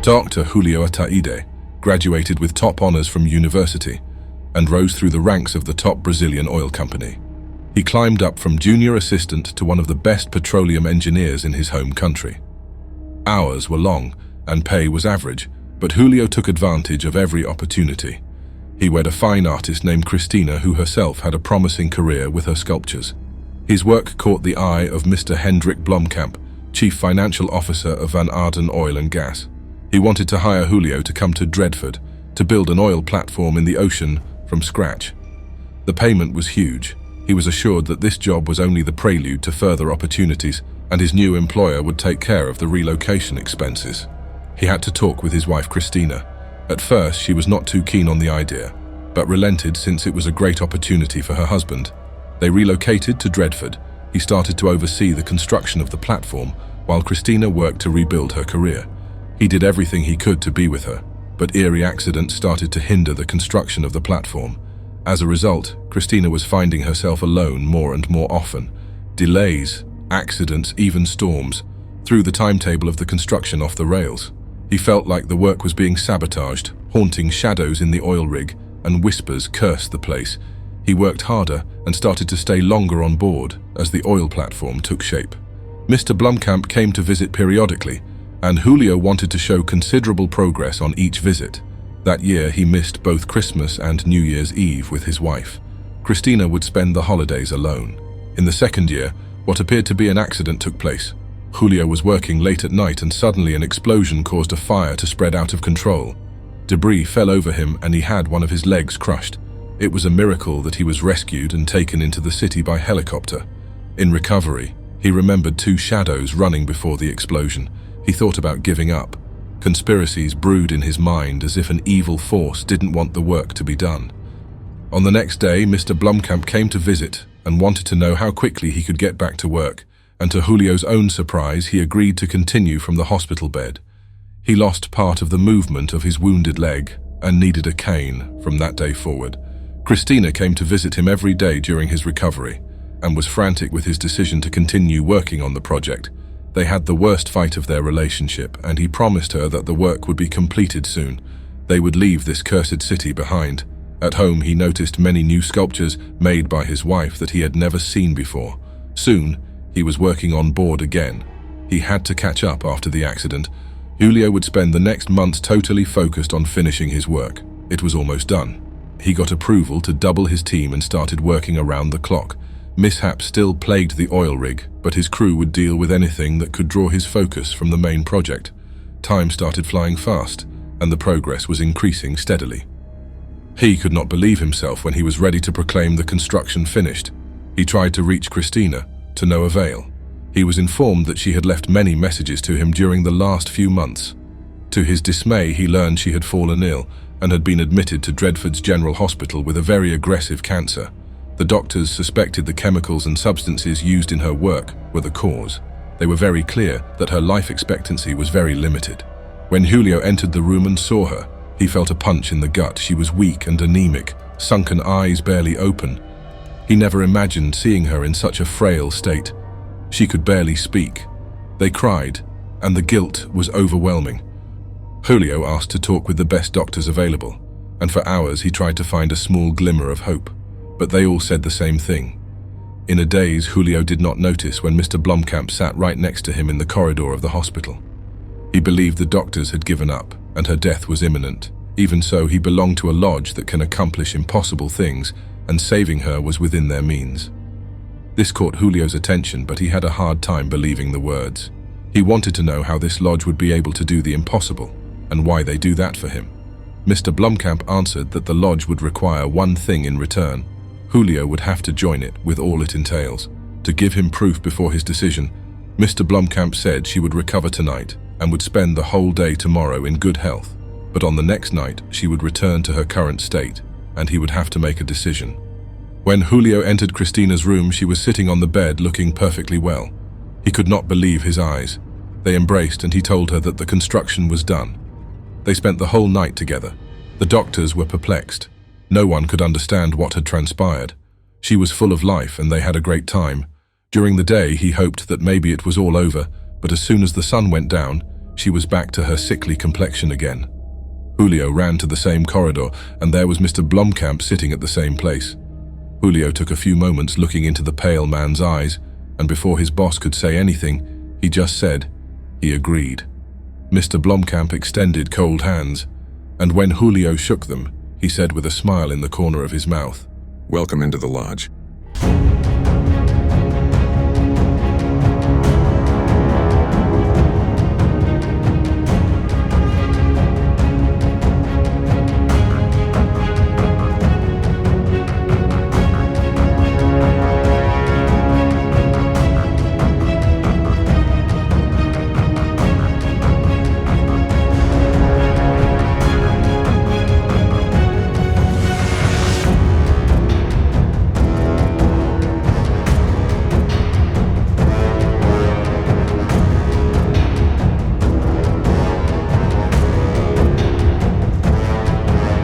Dr. Julio Ataide graduated with top honors from university and rose through the ranks of the top Brazilian oil company. He climbed up from junior assistant to one of the best petroleum engineers in his home country. Hours were long and pay was average, but Julio took advantage of every opportunity. He wed a fine artist named Cristina, who herself had a promising career with her sculptures. His work caught the eye of Mr. Hendrik Blomkamp, chief financial officer of Van Arden Oil and Gas. He wanted to hire Julio to come to Dredford to build an oil platform in the ocean from scratch. The payment was huge. He was assured that this job was only the prelude to further opportunities, and his new employer would take care of the relocation expenses. He had to talk with his wife Cristina. At first, she was not too keen on the idea, but relented since it was a great opportunity for her husband. They relocated to Dredford. He started to oversee the construction of the platform, while Cristina worked to rebuild her career. He did everything he could to be with her, but eerie accidents started to hinder the construction of the platform. As a result, Cristina was finding herself alone more and more often. Delays, accidents, even storms threw the timetable of the construction off the rails. He felt like the work was being sabotaged, haunting shadows in the oil rig, and whispers cursed the place. He worked harder and started to stay longer on board as the oil platform took shape. Mr. Blomkamp came to visit periodically, and Julio wanted to show considerable progress on each visit. That year, he missed both Christmas and New Year's Eve with his wife. Cristina would spend the holidays alone. In the second year, what appeared to be an accident took place. Julio was working late at night and suddenly an explosion caused a fire to spread out of control. Debris fell over him and he had one of his legs crushed. It was a miracle that he was rescued and taken into the city by helicopter. In recovery, he remembered two shadows running before the explosion. He thought about giving up. Conspiracies brewed in his mind as if an evil force didn't want the work to be done. On the next day, Mr. Blomkamp came to visit and wanted to know how quickly he could get back to work, and to Julio's own surprise, he agreed to continue from the hospital bed. He lost part of the movement of his wounded leg and needed a cane from that day forward. Cristina came to visit him every day during his recovery and was frantic with his decision to continue working on the project. They had the worst fight of their relationship, and he promised her that the work would be completed soon. They would leave this cursed city behind. At home, he noticed many new sculptures made by his wife that he had never seen before. Soon, he was working on board again. He had to catch up after the accident. Julio would spend the next months totally focused on finishing his work. It was almost done. He got approval to double his team and started working around the clock. Mishaps still plagued the oil rig, but his crew would deal with anything that could draw his focus from the main project. Time started flying fast, and the progress was increasing steadily. He could not believe himself when he was ready to proclaim the construction finished. He tried to reach Cristina, to no avail. He was informed that she had left many messages to him during the last few months. To his dismay, he learned she had fallen ill and had been admitted to Dredford's General Hospital with a very aggressive cancer. The doctors suspected the chemicals and substances used in her work were the cause. They were very clear that her life expectancy was very limited. When Julio entered the room and saw her, he felt a punch in the gut. She was weak and anemic, sunken eyes barely open. He never imagined seeing her in such a frail state. She could barely speak. They cried, and the guilt was overwhelming. Julio asked to talk with the best doctors available, and for hours he tried to find a small glimmer of hope. But they all said the same thing. In a daze, Julio did not notice when Mr. Blomkamp sat right next to him in the corridor of the hospital. He believed the doctors had given up, and her death was imminent. Even so, he belonged to a lodge that can accomplish impossible things, and saving her was within their means. This caught Julio's attention, but he had a hard time believing the words. He wanted to know how this lodge would be able to do the impossible, and why they do that for him. Mr. Blomkamp answered that the lodge would require one thing in return. Julio would have to join it with all it entails. To give him proof before his decision, Mr. Blomkamp said she would recover tonight and would spend the whole day tomorrow in good health. But on the next night, she would return to her current state, and he would have to make a decision. When Julio entered Cristina's room, she was sitting on the bed looking perfectly well. He could not believe his eyes. They embraced and he told her that the construction was done. They spent the whole night together. The doctors were perplexed. No one could understand what had transpired. She was full of life and they had a great time. During the day, he hoped that maybe it was all over, but as soon as the sun went down, She was back to her sickly complexion again. Julio ran to the same corridor, and there was Mr. Blomkamp sitting at the same place. Julio took a few moments looking into the pale man's eyes, and before his boss could say anything, he just said, he agreed. Mr. Blomkamp extended cold hands, and when Julio shook them, he said with a smile in the corner of his mouth, "Welcome into the lodge.